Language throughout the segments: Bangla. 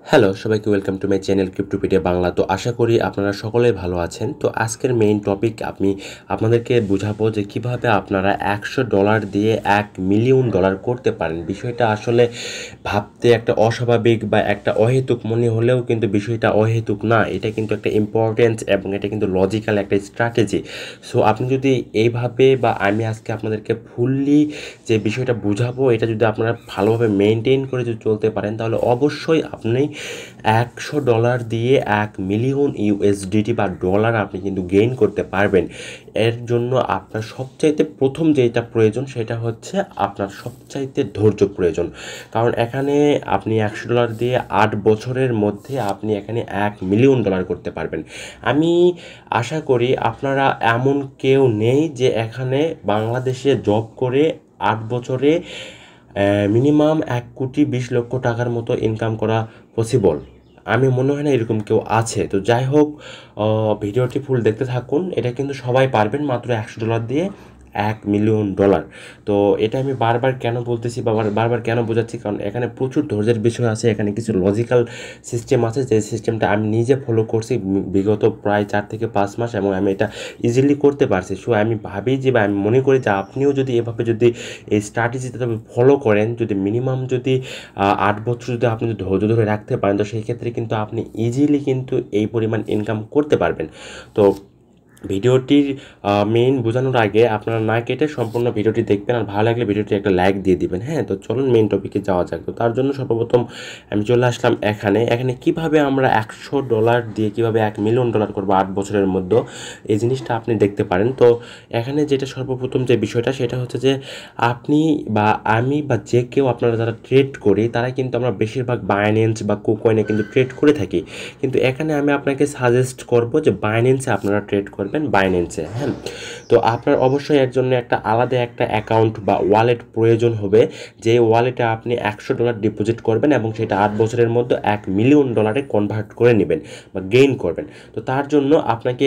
হ্যালো সবাইকে welcome to my channel Cryptopedia Bangla. তো আশা করি আপনারা সকলেই ভালো আছেন। তো আজকের মেইন টপিক আমি আপনাদেরকে বুঝাবো যে কিভাবে আপনারা $100 দিয়ে $1,000,000 করতে পারেন। বিষয়টা আসলে ভাবতে একটা অস্বাভাবিক বা একটা অহেতুক মনে হলেও কিন্তু বিষয়টা অহেতুক না, এটা কিন্তু একটা ইম্পর্টেন্ট এবং এটা কিন্তু লজিক্যাল একটা স্ট্র্যাটেজি। সো আপনি যদি এইভাবে বা আমি আজকে আপনাদেরকে ফুললি যে বিষয়টা বুঝাবো এটা যদি আপনারা ভালোভাবে মেনটেন করে যদি চলতে পারেন তাহলে অবশ্যই আপনি $100 দিয়ে $1,000,000 বা ডলার আপনি কিন্তু গেইন করতে পারবেন। এর জন্য আপনার সবচাইতে প্রথম যেটা প্রয়োজন সেটা হচ্ছে আপনার সবচাইতে ধৈর্য প্রয়োজন। কারণ এখানে আপনি $100 দিয়ে 8 বছরের মধ্যে আপনি এখানে $1,000,000 করতে পারবেন। আমি আশা করি আপনারা এমন কেউ নেই যে এখানে বাংলাদেশে জব করে 8 বছরে মিনিমাম 1,20,00,000 মতো ইনকাম করা পসিবল। আমি মনে হয় না এরকম কেউ আছে। তো যাই হোক, ভিডিওটি ফুল দেখতে থাকুন। এটা কিন্তু সবাই পারবেন মাত্র $100 দিয়ে $1,000,000। তো এটা আমি বারবার কেন বলতেছি বা বারবার কেন বোঝাচ্ছি, কারণ এখানে প্রচুর ধৈর্যের বিষয় আছে, এখানে কিছু লজিক্যাল সিস্টেম আছে যে সিস্টেমটা আমি নিজে ফলো করছি বিগত প্রায় 4 থেকে 5 মাস এবং আমি এটা ইজিলি করতে পারছি। সো আমি ভাবি যে বা আমি মনে করি যে আপনিও যদি এভাবে যদি এই স্ট্র্যাটেজিটা ফলো করেন, যদি মিনিমাম যদি 8 বছর যদি আপনি যদি ধৈর্য ধরে রাখতে পারেন তো সেই ক্ষেত্রে কিন্তু আপনি ইজিলি কিন্তু এই পরিমাণ ইনকাম করতে পারবেন। তো ভিডিওটির মেইন বোঝানোর আগে আপনারা না কেটে সম্পূর্ণ ভিডিওটি দেখবেন, আর ভালো লাগলে ভিডিওটি একটা লাইক দিয়ে দিবেন। হ্যাঁ, তো চলুন মেইন টপিকে যাওয়া যাক। তো তার জন্য সর্বপ্রথম আমি চলে আসলাম এখানে কিভাবে আমরা $100 দিয়ে কিভাবে $1,000,000 করবো 8 বছরের মধ্যে, এই জিনিসটা আপনি দেখতে পারেন। তো এখানে যেটা সর্বপ্রথম যে বিষয়টা সেটা হচ্ছে যে আপনি বা আমি বা যে কেউ আপনারা যারা ট্রেড করি তারা কিন্তু আমরা বেশিরভাগ বাইন্যান্স বা কুকয়েনে কিন্তু ট্রেড করে থাকি। কিন্তু এখানে আমি আপনাকে সাজেস্ট করব যে বাইন্যান্সে আপনারা ট্রেড করবেন, বাইন্যান্সে। হ্যাঁ, তো আপনার অবশ্যই এর জন্য একটা আলাদা একটা অ্যাকাউন্ট বা ওয়ালেট প্রয়োজন হবে, যে ওয়ালেটে আপনি $100 ডিপোজিট করবেন এবং সেটা 8 বছরের মধ্যে $1,000,000 কনভার্ট করে নেবেন বা গেইন করবেন। তো তার জন্য আপনাকে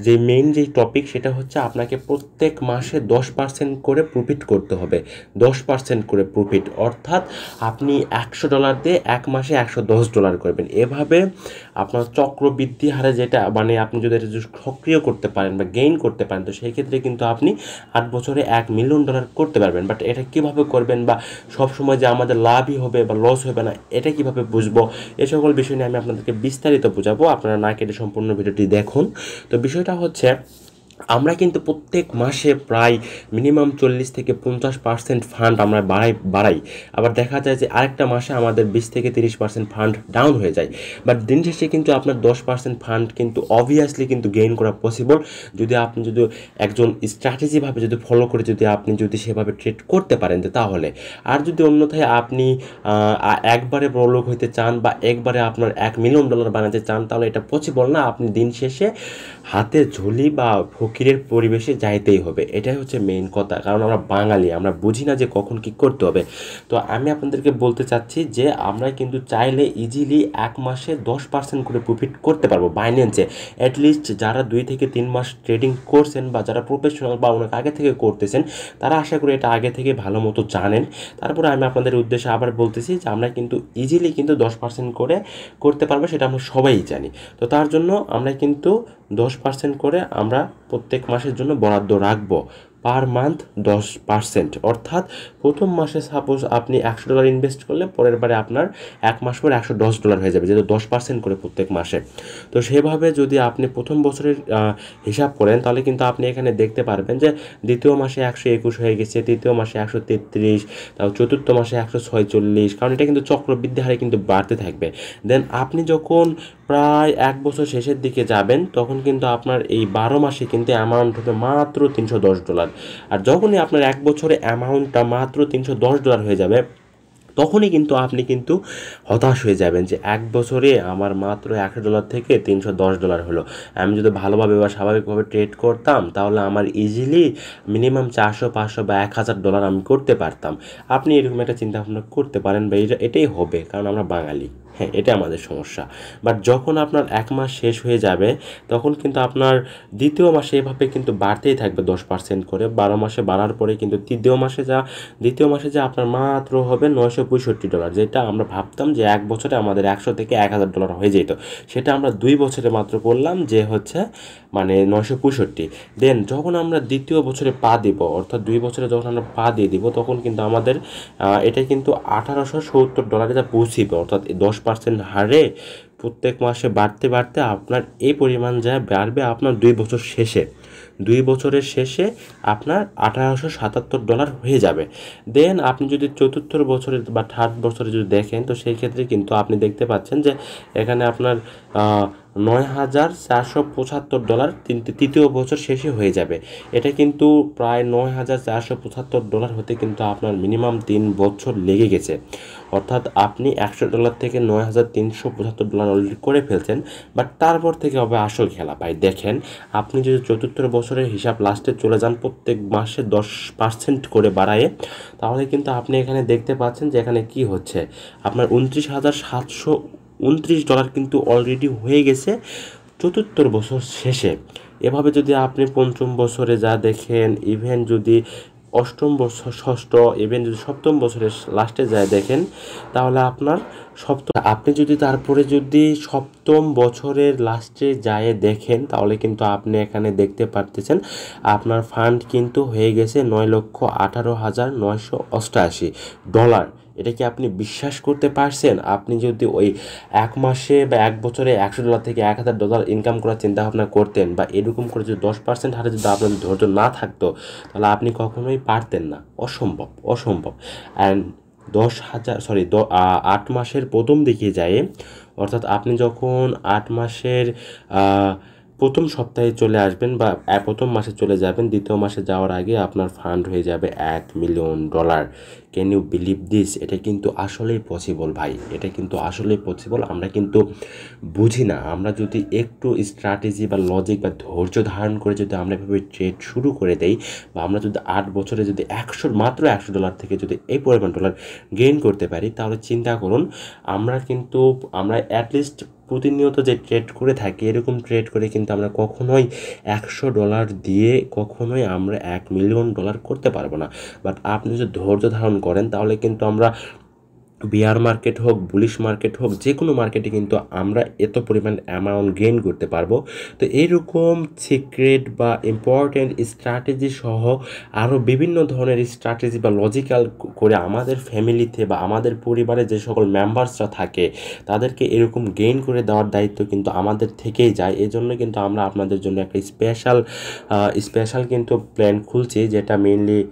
যে মেইন যে টপিক সেটা হচ্ছে আপনাকে প্রত্যেক মাসে 10% করে প্রফিট করতে হবে। 10% করে প্রফিট, অর্থাৎ আপনি $100 দিয়ে এক মাসে $110 করবেন। এভাবে আপনার চক্রবৃদ্ধি হারে যেটা মানে আপনি যদি এটা সক্রিয় করতে পারেন বা গেইন করতে পারেন তো সেই ক্ষেত্রে কিন্তু আপনি 8 বছরে $1,000,000 করতে পারবেন। বাট এটা কীভাবে করবেন বা সবসময় যে আমাদের লাভই হবে বা লস হবে না এটা কীভাবে বুঝবো, এ সকল বিষয় নিয়ে আমি আপনাদেরকে বিস্তারিত বোঝাবো। আপনারা না কেটে সম্পূর্ণ ভিডিওটি দেখুন। তো বিষয়টা হচ্ছে আমরা কিন্তু প্রত্যেক মাসে প্রায় মিনিমাম 40 থেকে 50% ফান্ড আমরা বাড়াই। আবার দেখা যায় যে আরেকটা মাসে আমাদের 20 থেকে 30% ফান্ড ডাউন হয়ে যায়। বাট দিন শেষে কিন্তু আপনার 10% ফান্ড কিন্তু অবভিয়াসলি কিন্তু গেইন করা পসিবল, যদি আপনি যদি একজন স্ট্র্যাটেজিভাবে যদি ফলো করে যদি আপনি যদি সেভাবে ট্রেড করতে পারেন তাহলে। আর যদি অন্যথায় আপনি একবারে বড়লোক হইতে চান বা একবারে আপনার $1,000,000 বানাতে চান তাহলে এটা পসিবল না। আপনি দিন শেষে হাতে ঝুলি বা ফকিরের পরিবেশে যাইতেই হবে, এটাই হচ্ছে মেইন কথা। কারণ আমরা বাঙালি, আমরা বুঝি না যে কখন কী করতে হবে। তো আমি আপনাদেরকে বলতে চাচ্ছি যে আমরা কিন্তু চাইলে ইজিলি এক মাসে 10% করে প্রফিট করতে পারবো বাইন্যান্সে। অ্যাটলিস্ট যারা 2 থেকে 3 মাস ট্রেডিং করছেন বা যারা প্রফেশনাল বা অনেক আগে থেকে করতেছেন তারা আশা করি এটা আগে থেকে ভালো মতো জানেন। তারপরে আমি আপনাদের উদ্দেশ্যে আবার বলতেছি যে আমরা কিন্তু ইজিলি কিন্তু 10% করে করতে পারবো, সেটা আমরা সবাই জানি। তো তার জন্য আমরা কিন্তু 10% করে আমরা প্রত্যেক মাসের জন্য বরাদ্দ রাখবো, পার মান্থ 10%। অর্থাৎ প্রথম মাসে সাপোজ আপনি $100 ইনভেস্ট করলে পরের বারে আপনার এক মাস পর $110 হয়ে যাবে, যেহেতু 10% করে প্রত্যেক মাসে। তো সেভাবে যদি আপনি প্রথম বছরের হিসাব করেন তাহলে কিন্তু আপনি এখানে দেখতে পারবেন যে দ্বিতীয় মাসে 121 হয়ে গেছে, তৃতীয় মাসে 133, তাও চতুর্থ মাসে 146, কারণ এটা কিন্তু চক্রবৃদ্ধি হারে কিন্তু বাড়তে থাকবে। দেন আপনি যখন প্রায় 1 বছর শেষের দিকে যাবেন তখন কিন্তু আপনার এই 12 মাসে কিন্তু অ্যামাউন্ট হবে মাত্র $310। আর যখনই আপনার 1 বছরে অ্যামাউন্টটা মাত্র $310 হয়ে যাবে তখনই কিন্তু আপনি কিন্তু হতাশ হয়ে যাবেন যে 1 বছরে আমার মাত্র $100 থেকে $310 হলো। আমি যদি ভালোভাবে বা স্বাভাবিকভাবে ট্রেড করতাম তাহলে আমার ইজিলি মিনিমাম 400, 500 বা $1,000 আমি করতে পারতাম। আপনি এরকম একটা চিন্তা ভাবনা করতে পারেন বা এটাই হবে, কারণ আমরা বাঙালি। হ্যাঁ, এটা আমাদের সমস্যা। বাট যখন আপনার 1 মাস শেষ হয়ে যাবে তখন কিন্তু আপনার দ্বিতীয় মাসে এভাবে কিন্তু বাড়তেই থাকবে 10% করে। 12 মাসে বাড়ার পরে কিন্তু দ্বিতীয় মাসে যা আপনার মাত্র হবে $965, যেটা আমরা ভাবতাম যে 1 বছরে আমাদের 100 থেকে $1000 হয়ে যেত, সেটা আমরা 2 বছরে মাত্র করলাম যে হচ্ছে মানে 965। দেন যখন আমরা দ্বিতীয় বছরে পা দিব, অর্থাৎ 2 বছরে যখন আমরা পা দিয়ে দিব, তখন কিন্তু আমাদের এটা কিন্তু $1870 যা পৌঁছিবে, অর্থাৎ 10% হারে প্রত্যেক মাসে বাড়তে বাড়তে আপনার এই পরিমাণ যা বাড়বে আপনার 2 বছরের শেষে আপনার $1877 হয়ে যাবে। দেন আপনি যদি চতুর্থ বছরে বা থার্ড বছরে যদি দেখেন, তো সেই ক্ষেত্রে কিন্তু আপনি দেখতে পাচ্ছেন যে এখানে আপনার $9475 তৃতীয় বছর শেষে হয়ে যাবে। এটা কিন্তু প্রায় $9475 হতে কিন্তু আপনার মিনিমাম 3 বছর লেগে গেছে। অর্থাৎ আপনি $100 থেকে $9375 অলরেডি করে ফেলছেন। বাট তারপর থেকে হবে আসল খেলা ভাই। দেখেন, আপনি যদি চতুর্থ বছরের হিসাব লাস্টে চলে যান প্রত্যেক মাসে 10% করে বাড়ায়, তাহলে কিন্তু আপনি এখানে দেখতে পাচ্ছেন যে এখানে কি হচ্ছে, আপনার $29,729 কিন্তু অলরেডি হয়ে গেছে চতুর্থ বছর শেষে। এভাবে যদি আপনি পঞ্চম বছরে যা দেখেন, ইভেন যদি অষ্টম বছর, ষষ্ঠ, ইভেন যদি সপ্তম বছরের লাস্টে যায় দেখেন, তাহলে আপনার আপনি যদি তারপরে যদি সপ্তম বছরের লাস্টে যায় দেখেন, তাহলে কিন্তু আপনি এখানে দেখতে পারতেছেন আপনার ফান্ড কিন্তু হয়ে গেছে $9,18,988। এটা কি আপনি বিশ্বাস করতে পারছেন? আপনি যদি ওই 1 মাসে বা 1 বছরে $100 থেকে $1000 ইনকাম করার চিন্তা ভাবনা করতেন, বা এরকম করে যদি 10% হারে যদি আপনার ধৈর্য না থাকতো, তাহলে আপনি কখনোই পারতেন না। অসম্ভব। অ্যান্ড 8 মাসের প্রথম দিকে যায়, অর্থাৎ আপনি যখন 8 মাসের প্রথম সপ্তাহে চলে আসবেন বা প্রথম মাসে চলে যাবেন, দ্বিতীয় মাসে যাওয়ার আগে আপনার ফান্ড হয়ে যাবে $1,000,000। Can you believe this? এটা কিন্তু আসলেই পসিবল ভাই, এটা কিন্তু আসলেই পসিবল। আমরা কিন্তু বুঝি না। আমরা যদি একটু স্ট্র্যাটেজি বা লজিক বা ধৈর্য ধারণ করে যদি আমরা এভাবে ট্রেড শুরু করে দেই, বা আমরা যদি 8 বছরে যদি মাত্র $100 থেকে যদি এই পরিমাণ ডলার গেইন করতে পারি, তাহলে চিন্তা করুন আমরা অ্যাটলিস্ট প্রতিনিয়ত যে ট্রেড করে থাকি, এরকম ট্রেড করে কিন্তু আমরা কখনোই $100 দিয়ে কখনোই আমরা $1,000,000 করতে পারবো না। বাট আপনি যদি ধৈর্য ধারণ করেন, তাহলে কিন্তু আমরা বিয়ার মার্কেট হোক, বুলিশ মার্কেট হোক, যে কোনো মার্কেটে কিন্তু আমরা এত পরিমাণ অ্যামাউন্ট গেইন করতে পারবো। তো এইরকম সিক্রেট বা ইম্পর্ট্যান্ট স্ট্র্যাটেজি সহ আরও বিভিন্ন ধরনের স্ট্র্যাটেজি বা লজিক্যাল করে আমাদের ফ্যামিলিতে বা আমাদের পরিবারে যে সকল মেম্বার্সরা থাকে, তাদেরকে এরকম গেইন করে দেওয়ার দায়িত্ব কিন্তু আমাদের থেকেই যায়। এই জন্য কিন্তু আমরা আপনাদের জন্য একটা স্পেশাল কিন্তু প্ল্যান খুলছি, যেটা মেইনলি।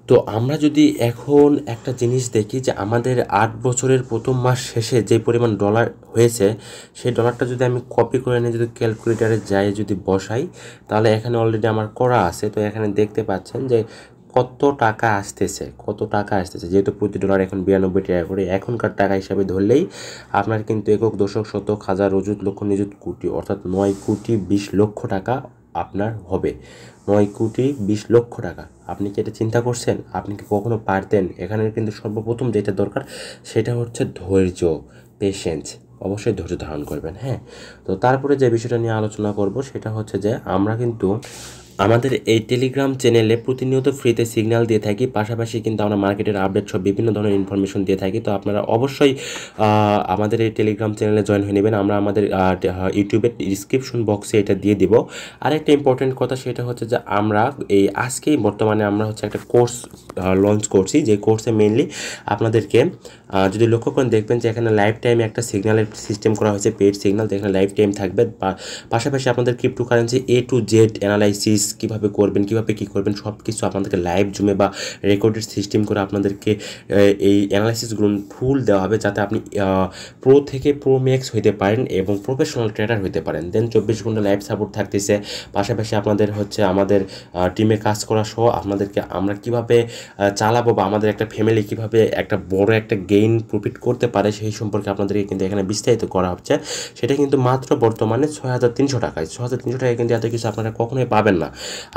তো আমরা যদি এখন একটা জিনিস দেখি যে আমাদের 8 বছরের প্রথম মাস শেষে যে পরিমাণ ডলার হয়েছে, সেই ডলারটা যদি আমি কপি করে নিয়ে যদি ক্যালকুলেটারে যাই যদি বসাই, তাহলে এখানে অলরেডি আমার করা আছে। তো এখানে দেখতে পাচ্ছেন যে কত টাকা আসতেছে। যেহেতু প্রতি ডলার এখন 92 টাকা করে, এখনকার টাকা হিসাবে ধরলেই আপনার কিন্তু একক, দশক, শতক, হাজার, অযুত, লক্ষ, নিযুত, কোটি, অর্থাৎ 9,20,00,000 টাকা আপনার হবে। 9,20,00,000 টাকা। আপনি কি এটা চিন্তা করছেন? আপনি কি কখনো পারতেন? এখানে কিন্তু সর্বপ্রথম যেটা দরকার সেটা হচ্ছে ধৈর্য, পেশেন্স। অবশ্যই ধৈর্য ধারণ করবেন, হ্যাঁ। তো তারপরে যে বিষয়টা নিয়ে আলোচনা করব সেটা হচ্ছে যে আমরা কিন্তু আমাদের এই টেলিগ্রাম চ্যানেলে প্রতিনিয়ত ফ্রিতে সিগন্যাল দিয়ে থাকি, পাশাপাশি কিন্তু আমরা মার্কেটের আপডেট সব বিভিন্ন ধরনের ইনফরমেশন দিয়ে থাকি। তো আপনারা অবশ্যই আমাদের এই টেলিগ্রাম চ্যানেলে জয়েন হয়ে নেবেন। আমরা আমাদের ইউটিউবের ডিসক্রিপশন বক্সে এটা দিয়ে দিব। আরেকটা ইম্পর্টেন্ট কথা সেটা হচ্ছে যে আমরা আজকেই বর্তমানে আমরা হচ্ছে একটা কোর্স লঞ্চ করছি, যে কোর্সে মেইনলি আপনাদেরকে যদি লক্ষ্য করেন দেখবেন যে এখানে লাইফ টাইমে একটা সিগন্যালের সিস্টেম করা হয়েছে, পেড সিগন্যাল, এখানে লাইফ টাইম থাকবে। পাশাপাশি আপনাদের cryptocurrency A to Z analysis কীভাবে করবেন, কীভাবে কী করবেন, সব কিছু আপনাদেরকে লাইভ জুমে বা রেকর্ডেড সিস্টেম করে আপনাদেরকে এই অ্যানালাইসিসগুলো ফুল দেওয়া হবে, যাতে আপনি প্রো থেকে প্রো ম্যাক্স হইতে পারেন এবং প্রফেশনাল ট্রেডার হইতে পারেন। দেন 24 ঘন্টা লাইভ সাপোর্ট থাকতেছে। পাশাপাশি আপনাদের হচ্ছে আমাদের টিমে কাজ করা সহ আপনাদেরকে আমরা কীভাবে চালাবো, বা আমাদের একটা ফ্যামিলি কীভাবে একটা বড় একটা গেম গেইন প্রফিট করতে পারে সেই সম্পর্কে আপনাদেরকে কিন্তু এখানে বিস্তারিত করা হচ্ছে। সেটা কিন্তু মাত্র বর্তমানে 6,300 টাকায়। 6,300 টাকায় কিন্তু এত কিছু আপনারা কখনোই পাবেন না।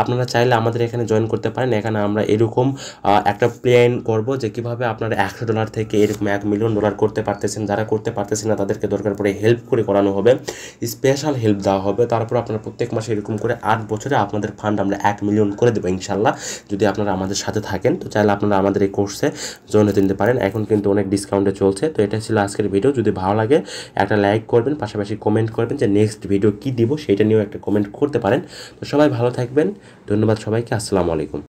আপনারা চাইলে আমাদের এখানে জয়েন করতে পারেন। এখানে আমরা এরকম একটা প্ল্যান করব যে কীভাবে আপনারা $100 থেকে এরকম $1 মিলিয়ন করতে পারতেছেন। যারা করতে পারতেছেন না তাদেরকে দরকার পড়ে হেল্প করে করানো হবে, স্পেশাল হেল্প দেওয়া হবে। তারপর আপনারা প্রত্যেক মাসে এরকম করে 8 বছরে আপনাদের ফান্ড আমরা 1 মিলিয়ন করে দেবো ইনশাল্লাহ, যদি আপনারা আমাদের সাথে থাকেন। তো চাইলে আপনারা আমাদের এই কোর্সে জয়েন হতে নিতে পারেন। এখন কিন্তু অনেক ডিসকাউন্টে চলছে। তো এটা ছিল আজকের ভিডিও। যদি ভালো লাগে একটা লাইক করবেন, পাশাপাশি কমেন্ট করবেন যে নেক্সট ভিডিও কী দিব সেটা নিয়েও একটা কমেন্ট করতে পারেন। তো সবাই ভালো থাকবেন। ধন্যবাদ সবাইকে। আসসালামু আলাইকুম।